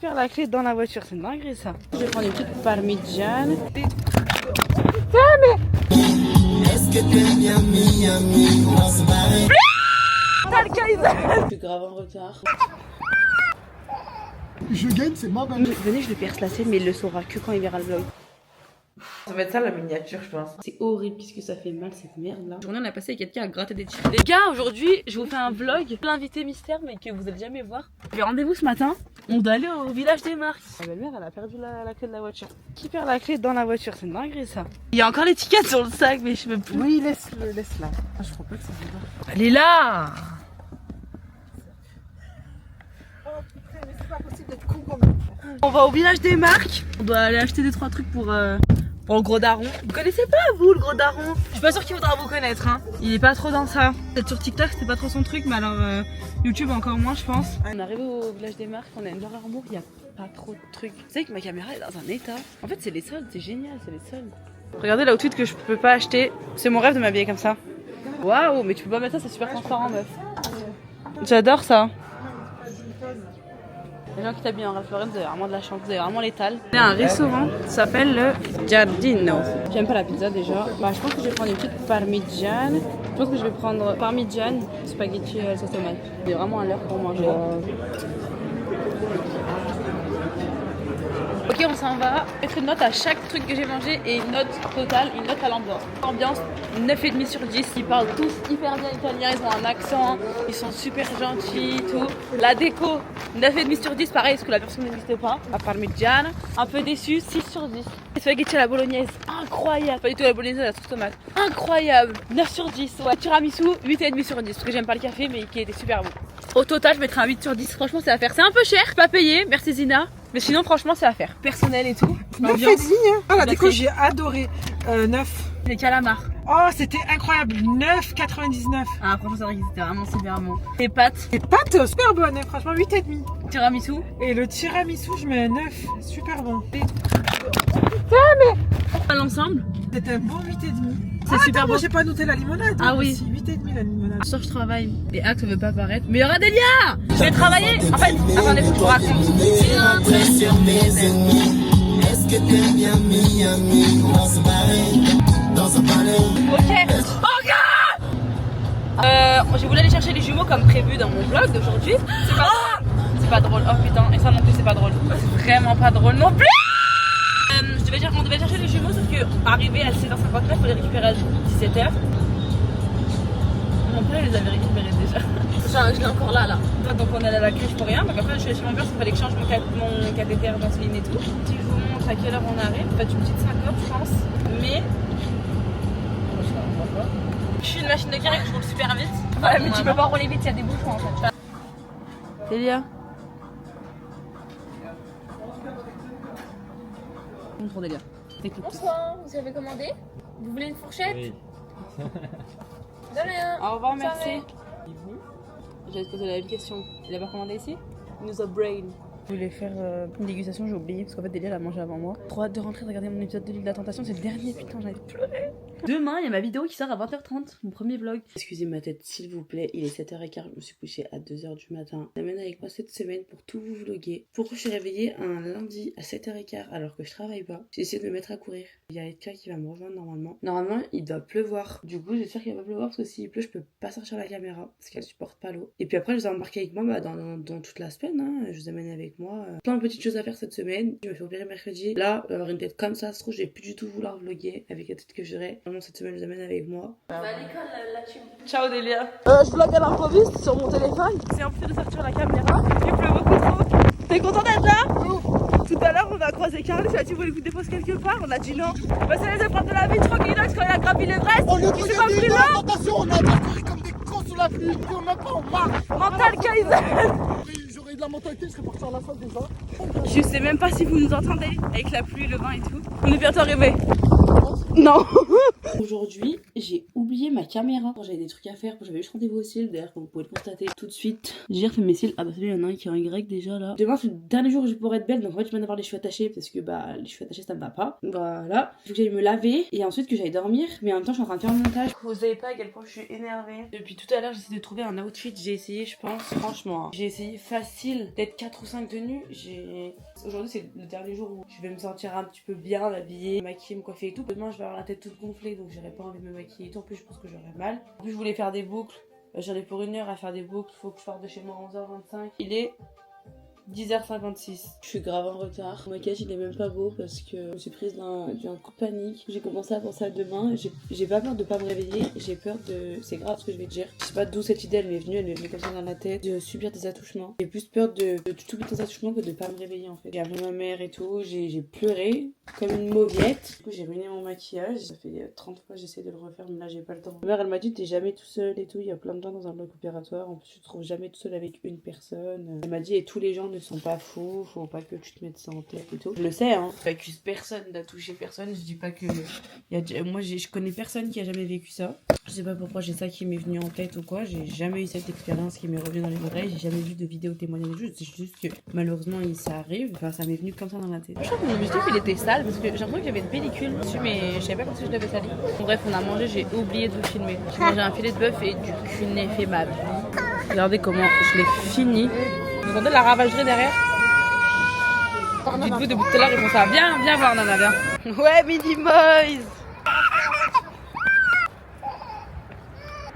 Faire la clé dans la voiture, c'est une dinguerie ça. Je vais prendre une petite parmigiane. Est-ce que t'es bien Miami? On se barre. Je suis grave en retard. Je gagne, c'est ma balle. Venez, je le perce la scène, mais il le saura que quand il verra le vlog. Ça va être ça la miniature, je pense. C'est horrible puisque ça fait mal cette merde là. La journée on a passé avec quelqu'un à gratter des chips. Les gars, aujourd'hui je vous fais un vlog, l'invité mystère mais que vous allez jamais voir. J'ai rendez-vous ce matin, on doit aller au village des marques. Ma belle-mère elle a perdu la clé de la voiture. Qui perd la clé dans la voiture, c'est une dinguerie ça. Il y a encore l'étiquette sur le sac mais je peux plus. Oui, laisse-le, laisse-la. Ah, je crois pas que ça va. Elle est là. Oh putain, mais c'est pas possible d'être con comme ça. On va au village des marques. On doit aller acheter 2-3 trucs pour le gros daron. Vous connaissez pas vous le gros daron? Je suis pas sûre qu'il voudra vous connaître hein. Il est pas trop dans ça. Peut-être sur TikTok c'était pas trop son truc mais alors YouTube encore moins je pense. On est arrivé au village des marques, on a une Armour, il y a pas trop de trucs. Vous savez que ma caméra est dans un état. En fait c'est les soldes, c'est génial, c'est les soldes. Regardez là au tweet que je peux pas acheter. C'est mon rêve de m'habiller comme ça. Waouh, mais tu peux pas mettre ça, c'est super transparent meuf. J'adore ça. Les gens qui t'habillent en Ralph Lauren, vous avez vraiment de la chance, vous avez vraiment l'étal. Il y a un restaurant qui s'appelle le Giardino. J'aime pas la pizza déjà. Bah, je pense que je vais prendre une petite parmigiane. Je pense que je vais prendre parmigiane, spaghetti sauce tomate. Il est vraiment à l'heure pour manger. Ok, on s'en va. Mettre une note à chaque truc que j'ai mangé et une note totale, une note à l'ambiance. Ambiance 9,5 sur 10. Ils parlent tous hyper bien italien, ils ont un accent, ils sont super gentils, tout. La déco, 9,5 sur 10, pareil, parce que la personne n'existait pas. La parmigiana, un peu déçu, 6 sur 10. Les spaghettis à la bolognaise, incroyable. Pas du tout la bolognaise à la sauce tomate. Incroyable, 9 sur 10. Ouais, tiramisu, 8,5 sur 10, parce que j'aime pas le café, mais qui était super bon. Au total, je mettrai un 8 sur 10. Franchement, c'est à faire. C'est un peu cher, pas payé, merci Zina. Mais sinon, franchement, c'est à faire. Personnel et tout. 9 et demi, hein. Ah, la déco, j'ai adoré. 9. Les calamars. Oh, c'était incroyable. 9,99. Ah, franchement, c'est vrai qu'ils étaient vraiment super bons. Les pâtes, Les pâtes, super bonnes, hein. Franchement, 8,5. tiramisu. Et le tiramisu, je mets un 9. Super bon. Pas l'ensemble. C'était un bon 8,5. C'est super Moi, bon. j'ai pas noté la limonade. Ah oui. Aussi, 8,5 la limonade. Ce soir, je travaille. Et Axe ne veut pas apparaître. Mais il y aura des liens. Je vais travailler. En fait, attendez, faut que je vous raconte. Rentrer sur mes ennemis. Est-ce que t'es bien Miami? On se barre dans un palais. Ok. Je voulais aller chercher les jumeaux comme prévu dans mon vlog d'aujourd'hui. C'est pas drôle. C'est pas drôle. Oh putain. Et ça non plus, c'est pas drôle. C'est vraiment pas drôle non plus. On devait chercher les jumeaux, sauf que arrivé à 16h59, il faut les récupérer à 17h. Mon père les avait récupérés déjà. Enfin, je l'ai encore là. Donc on est allé à la crèche pour rien. Donc après je suis allée chez mon père, il fallait que je change mon cathéter d'insuline et tout. Si je vous montre à quelle heure on arrive, peut-être une petite 5 heures je pense. Mais je suis une machine de guerre et que je roule super vite. Ouais, mais tu peux pas rouler vite, il y a des bouchons en fait. Célia. Bonjour Delia. Écoute. Bonsoir, vous avez commandé? Vous voulez une fourchette? Oui. De rien. Au revoir, merci. Soirée. J'allais te poser la même question. Il a pas commandé ici? Il nous a brain. Je voulais faire une dégustation, j'ai oublié parce qu'en fait Delia l'a mangé avant moi. Trop hâte de rentrer, de regarder mon épisode de l'île de la tentation, c'est le dernier, putain, j'en ai pleuré. Demain, il y a ma vidéo qui sort à 20h30, mon premier vlog. Excusez ma tête s'il vous plaît, il est 7h15, je me suis couchée à 2h du matin. J'amène avec moi cette semaine pour tout vous vlogger. Pourquoi je suis réveillée un lundi à 7h15 alors que je travaille pas? J'ai essayé de me mettre à courir. Il y a Edka qui va me rejoindre normalement. Normalement, il doit pleuvoir. Du coup, j'espère qu'il va pas pleuvoir parce que s'il pleut, je peux pas sortir la caméra parce qu'elle supporte pas l'eau. Et puis après, je vous ai embarqué avec moi dans toute la semaine. Hein. Je vous amène avec moi. Plein de petites choses à faire cette semaine. Je me fais opérer mercredi. Là, avoir une tête comme ça, ça se trouve, je vais plus du tout vouloir vlogger avec la tête que j'aurai. Vraiment, cette semaine, je vous amène avec moi. Bah, à l'école, la team. Ciao Delia. Je vlog à l'improviste sur mon téléphone. C'est un peu de sortir la caméra. Il pleut beaucoup trop. T'es content d'être là? Tout à l'heure, on a croisé Carl. Il a dit, vous voulez que je vous dépose quelque part? On a dit non. Bah, c'est les épreuves de la vie tranquillox quand il a gravi l'Everest. On est C'est pas plus long. attention, on a parcouru comme des cons sous la pluie. On n'a pas, on marche. Mental Kaizen. J'aurais de la mentalité, je serais parti en la salle déjà. Je sais même pas si vous nous entendez avec la pluie, le vent et tout. On est bientôt arrivé. Non. Aujourd'hui, j'ai oublié ma caméra. J'avais des trucs à faire, j'avais juste rendez-vous au cils, d'ailleurs comme vous pouvez le constater tout de suite. J'ai refait mes cils. Ah bah celui il y en a un qui est en Y déjà là. Demain c'est le dernier jour où je pourrais être belle, donc en fait je viens d'avoir les cheveux attachés parce que bah les cheveux attachés ça me va pas. Voilà. Il faut que j'aille me laver et ensuite que j'aille dormir, mais en même temps je suis en train de faire le montage. Vous savez pas à quel point je suis énervée. Depuis tout à l'heure j'essaie de trouver un outfit, j'ai essayé je pense, franchement. J'ai essayé facile d'être 4 ou 5 tenues. Aujourd'hui c'est le dernier jour où je vais me sentir un petit peu bien habillée, maquiller, me coiffer et tout. Demain je vais avoir la tête toute gonflée donc j'aurais pas envie de me maquiller et tout. En plus je pense que j'aurais mal. En plus je voulais faire des boucles. J'en ai pour 1 heure à faire des boucles. Faut que je sorte de chez moi à 11h25. Il est 10h56. Je suis grave en retard. Mon maquillage il est même pas beau parce que je me suis prise d'un coup de panique. J'ai commencé à penser à demain. J'ai pas peur de pas me réveiller. J'ai peur de... C'est grave ce que je vais te dire. Je sais pas d'où cette idée elle m'est venue comme ça dans la tête. De subir des attouchements. J'ai plus peur de subir des attouchements que de pas me réveiller en fait. J'ai appelé ma mère et tout. J'ai pleuré comme une mauviette. Du coup j'ai ruiné mon maquillage. Ça fait 30 fois que j'essaie de le refaire mais là j'ai pas le temps. Ma mère elle m'a dit t'es jamais tout seul et tout. Il y a plein de gens dans un bloc opératoire. En plus tu te trouves jamais tout seul avec une personne. Elle m'a dit et tous les gens ne sont pas fous, faut pas que tu te mettes ça en tête et tout. Je le sais, hein. J'accuse personne d'attoucher personne, je dis pas que. Moi, je connais personne qui a jamais vécu ça. Je sais pas pourquoi j'ai ça qui m'est venu en tête ou quoi, j'ai jamais eu cette expérience qui m'est revenue dans les oreilles, j'ai jamais vu de vidéo témoignage, c'est juste que malheureusement ça arrive, enfin ça m'est venu comme ça dans la tête. Je crois que mon objectif il était sale parce que j'ai l'impression qu'il y avait une pellicule dessus mais je savais pas quand je devais salir. Bon, bref, on a mangé, j'ai oublié de vous filmer. J'ai mangé un filet de bœuf et du cunet fait mal. Regardez comment je l'ai fini. Vous entendez la ravagerie derrière? Dites-vous depuis tout à l'heure, ils font ça. Viens voir, Nana, viens. Ouais, Mini Boys.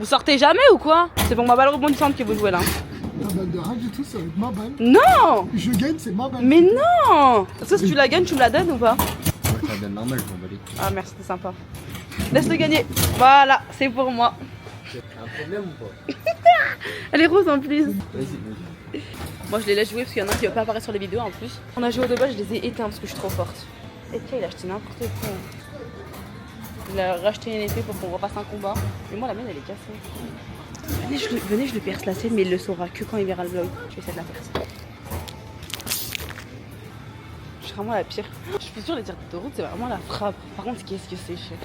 Vous sortez jamais ou quoi? C'est pour ma balle rebondissante que vous jouez là. La balle de rien du tout, ça va être ma balle. Non! Je gagne, c'est ma balle. Mais non! Est-ce que si tu la gagnes, tu me la donnes ou pas? Moi je la donne normal, je m'en bats les couilles. Ah merci, c'était sympa. Laisse-le gagner. Voilà, c'est pour moi. T'as un problème ou pas? Elle est rose en plus. Vas-y. Moi je les laisse jouer parce qu'il y en a un qui va pas apparaître sur les vidéos en plus. On a joué au débat, je les ai éteints parce que je suis trop forte. Et tiens, il a acheté n'importe quoi. Il a racheté une épée pour qu'on repasse un combat. Mais moi la mienne elle est cassée. Venez, je le perce la scène, mais il le saura que quand il verra le vlog. Je vais essayer de la percer. Je suis vraiment la pire. Je suis sûre les tirs de route c'est vraiment la frappe. Par contre qu'est-ce que c'est cher.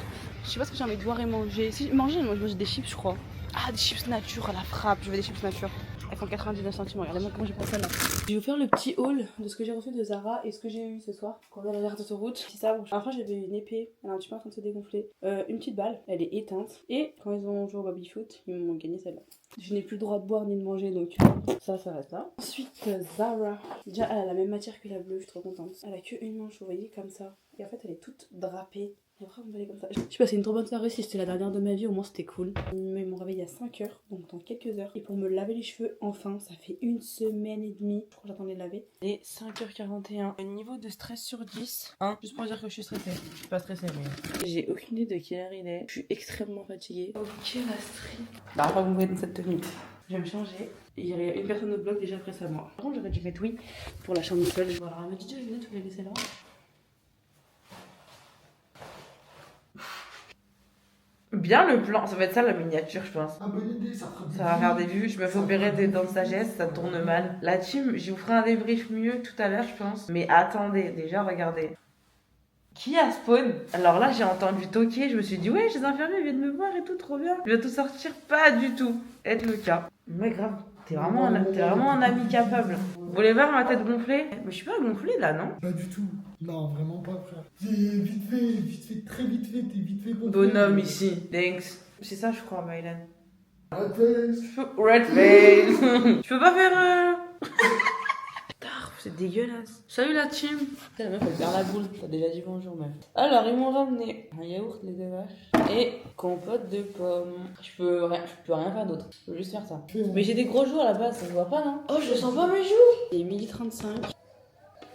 Je sais pas ce que j'ai envie de boire et manger. Si manger, moi je mange des chips je crois. Ah des chips nature à la frappe, je veux des chips nature. Elles font 99 centimes, regardez-moi comment j'ai pris ça là. Je vais vous faire le petit haul de ce que j'ai reçu de Zara et ce que j'ai eu ce soir quand on est à l'air d'autoroute. C'est ça, enfin j'avais une épée, elle est un petit peu en train de se dégonfler. Une petite balle, elle est éteinte. Et quand ils ont joué au baby-foot, ils m'ont gagné celle-là. Je n'ai plus le droit de boire ni de manger donc ça reste là. Ensuite Zara, déjà elle a la même matière que la bleue, je suis trop contente. Elle a que une manche, vous voyez, comme ça. Et en fait elle est toute drapée. Et après on va aller comme ça. J'ai passé une trop bonne soirée, si c'était la dernière de ma vie au moins c'était cool. Ils m'ont réveillé à 5h, donc dans quelques heures. Et pour me laver les cheveux, enfin, ça fait 1 semaine et demie. Je crois que j'attendais de laver. Il est 5h41. Niveau de stress sur 10, hein, juste pour dire que je suis stressée. Je suis pas stressée mais... J'ai aucune idée de quelle heure il est. Je suis extrêmement fatiguée. Ok la street. Bah après vous me voyez dans cette tenue. Je vais me changer. Il y a une personne au bloc déjà après ça moi. Par contre j'aurais dû mettre oui pour la chambre d'hôtel. Voilà, elle m'a dit déjà tu voulais laisser là. Bien le plan, ça va être ça la miniature je pense. Ah, bonne idée, ça fera Ça va faire des vues, je me fais opérer des dents de sagesse, ça tourne mal. La team, je vous ferai un débrief mieux tout à l'heure je pense. Mais attendez, déjà regardez. Qui a spawn? Alors là j'ai entendu toquer, je me suis dit ouais les infirmiers viennent me voir et tout, trop bien. Je vais tout sortir, pas du tout être le cas. Mais grave, t'es vraiment un ami capable. Vous voulez voir ma tête gonflée? Mais je suis pas gonflée là non? Pas du tout. Non, vraiment pas, frère. Vite fait, très vite fait, t'es vite fait. Bonhomme ici, thanks. C'est ça je crois Mylan. Red face. Red face. Je peux pas faire... C'est dégueulasse. Salut la team. La meuf elle perd la boule. T'as déjà dit bonjour meuf. Alors ils m'ont ramené un yaourt les deux vaches et compote de pommes. Je peux rien faire d'autre. Je peux juste faire ça. Mais j'ai des gros joues à la base, ça se voit pas non? Oh je sens pas mes joues. Il est 12h35.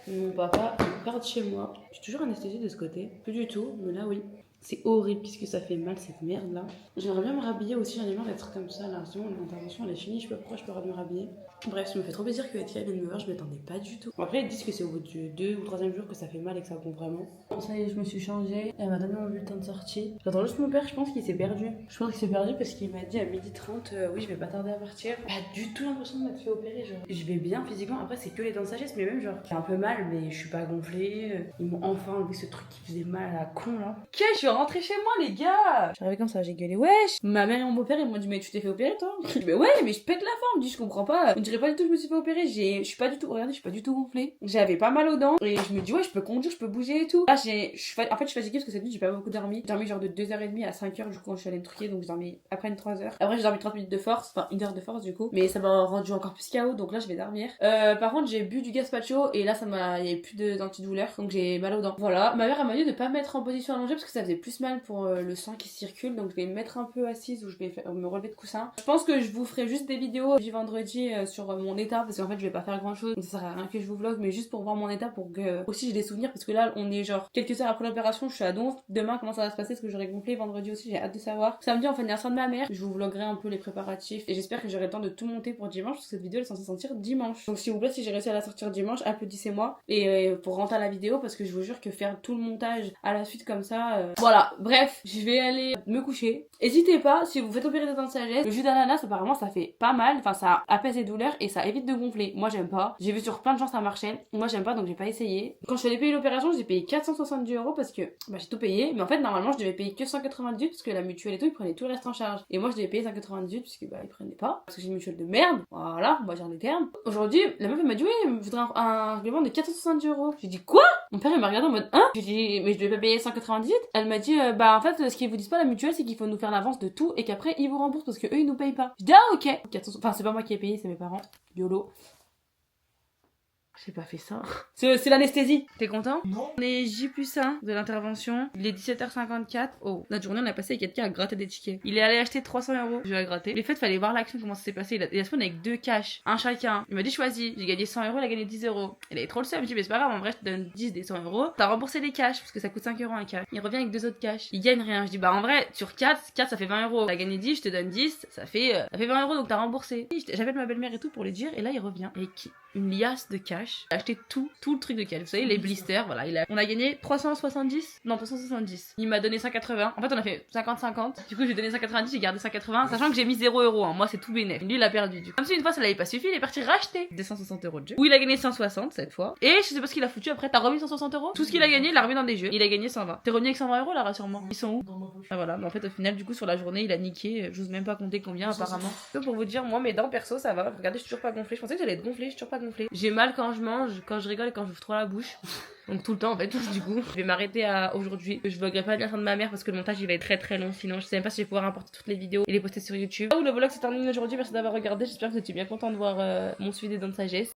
Mon papa il part de chez moi. Je suis toujours anesthésiée de ce côté. Plus du tout, mais là oui. C'est horrible puisque ça fait mal cette merde là. J'aimerais bien me rhabiller aussi, j'en ai marre d'être comme ça là. Sinon l'intervention elle est finie, je sais pas pourquoi je peux me rhabiller. Bref, ça me fait trop plaisir que Etia vienne me voir, je m'attendais pas du tout. Après, ils disent que c'est au bout du 2 ou 3e jour que ça fait mal et que ça compte vraiment. Bon, ça y est, je me suis changée. Elle m'a donné mon bulletin de sortie. J'attends juste mon père, je pense qu'il s'est perdu. Je pense qu'il s'est perdu parce qu'il m'a dit à 12h30, oui, je vais pas tarder à partir. Pas du tout l'impression de m'être fait opérer, genre. Je vais bien physiquement, après, c'est que les dents de sagesse, mais même, genre, j'ai un peu mal, mais je suis pas gonflée. Ils m'ont enfin enlevé ce truc qui faisait mal à la con, là. Ok, je suis rentrée chez moi, les gars. J'arrivais comme ça, j'ai gueulé, wesh. Ma mère et mon beau-père, ils m'ont dit, mais tu t'es fait opérer, toi? Je dis, mais ouais, mais je pète la forme. Je dis, je comprends pas. On dirait pas du tout que je me suis fait opérer. Je suis pas du tout, regardez, je suis pas du tout gonflée. J'avais pas mal aux dents. Et je me dis, ouais, je peux conduire, je peux bouger et tout. Là, en fait, je suis fatiguée parce que cette nuit, j'ai pas beaucoup dormi. J'ai dormi genre de 2h30 à 5h, du coup, quand je suis allée me truquer. Donc, j'ai dormi après une 3h. Après, j'ai dormi 30 minutes de force. Enfin, 1 heure de force, du coup. Mais ça m'a rendu encore plus KO. Donc là, je vais dormir. Par contre, j'ai bu du gazpacho. Et là, il y avait plus d'antidouleur. Donc, j'ai mal aux dents. Voilà. Ma mère, elle m'a dit de pas me mettre en position allongée parce que ça faisait plus mal pour le sang qui circule. Donc, je vais me mettre un peu assise ou je vais me relever de coussin. Je pense que je vous ferai juste des vidéos du vendredi sur mon état parce qu'en fait, je vais pas faire grand chose. Donc, ça sert à rien que je vous vlog, mais juste pour voir mon état pour que aussi j'ai des souvenirs parce que là, on est genre quelques heures après l'opération. Je suis à Donf. Demain, comment ça va se passer? Est-ce que j'aurai gonflé? Vendredi aussi, j'ai hâte de savoir. Samedi, on fait l'anniversaire de ma mère. Je vous vloguerai un peu les préparatifs et j'espère que j'aurai le temps de tout monter pour dimanche parce que cette vidéo elle est censée sortir dimanche. Donc, s'il vous plaît, si j'ai réussi à la sortir dimanche, applaudissez-moi et pour rentrer à la vidéo parce que je vous jure que faire tout le montage à la suite comme ça, voilà. Bref, je vais aller me coucher. N'hésitez pas, si vous faites opérer des dents de sagesse, le jus d'ananas apparemment ça fait pas mal, enfin ça apaise les douleurs et ça évite de gonfler. Moi j'aime pas. J'ai vu sur plein de gens ça marchait. Moi j'aime pas donc j'ai pas essayé. Quand je suis allée payer l'opération, j'ai payé 470 € parce que bah, j'ai tout payé. Mais en fait normalement je devais payer que 198 parce que la mutuelle et tout ils prenaient tout le reste en charge. Et moi je devais payer 198 puisque bah ils prenaient pas. Parce que j'ai une mutuelle de merde. Voilà, on va dire les termes. Aujourd'hui, la meuf elle m'a dit oui, je voudrais un règlement de 470 €. J'ai dit quoi? Mon père il m'a regardé en mode hein? J'ai dit mais je devais pas payer 198. Elle m'a dit bah en fait ce qu'ils vous disent pas la mutuelle c'est qu'il faut nous faire l'avance de tout et qu'après ils vous remboursent parce que eux ils nous payent pas. Je dis ah ok. 400... Enfin c'est pas moi qui ai payé, c'est mes parents. YOLO. J'ai pas fait ça. C'est l'anesthésie. T'es content? Non. On est J+1 de l'intervention. Il est 17h54. Oh, notre journée on a passé avec quelqu'un à gratter des tickets. Il est allé acheter 300 €. Je l'ai gratté. Les faits, fallait voir l'action, comment ça s'est passé. Il a spawn avec 2 cash. Un chacun. Il m'a dit choisis. J'ai gagné 100 €, il a gagné 10 €. Il avait trop le seum. Je me dis mais c'est pas grave, en vrai je te donne 10 des 100 €. T'as remboursé les cash parce que ça coûte 5 € un cash. Il revient avec 2 autres cash. Il gagne rien. Je dis bah en vrai sur 4 ça fait 20 €. T'as gagné 10, je te donne 10. Ça fait 20 € donc t'as remboursé. J'appelle ma belle-mère et tout pour lui dire. Et là il revient avec une liasse de cash. J'ai acheté tout le truc de cash. Vous savez, les blisters, voilà. On a gagné 370. Non, 370. Il m'a donné 180. En fait, on a fait 50-50. Du coup, j'ai donné 190, j'ai gardé 180. Sachant que j'ai mis 0 €. Hein. Moi, c'est tout bénef. Lui, il a perdu. Du coup, comme si une fois ça l'avait pas suffi, il est parti racheter 260 € de jeu. Où il a gagné 160 cette fois. Et je sais pas ce qu'il a foutu après. T'as remis 160 €. Tout ce qu'il a gagné, il l'a remis dans des jeux. Il a gagné 120. T'es revenu avec 120 € là, rassure-moi. Ils sont où? Dans ma poche. Ah voilà, mais en fait au final du coup sur la journée il a niqué, j'ose même pas compter combien apparemment. Pour vous dire moi mes dents perso ça va, regardez je suis toujours pas gonflée, je pensais que j'allais être gonflée, je suis toujours pas gonflée. J'ai mal quand je mange, quand je rigole et quand j'ouvre trop la bouche. Donc tout le temps en fait, du coup je vais m'arrêter à aujourd'hui. Je vloggerai pas bien fin de ma mère parce que le montage il va être très très long sinon je sais même pas si je vais pouvoir importer toutes les vidéos et les poster sur YouTube. Oh le vlog c'est terminé aujourd'hui, merci d'avoir regardé, j'espère que vous étiez bien content de voir mon suivi des dents de sagesse.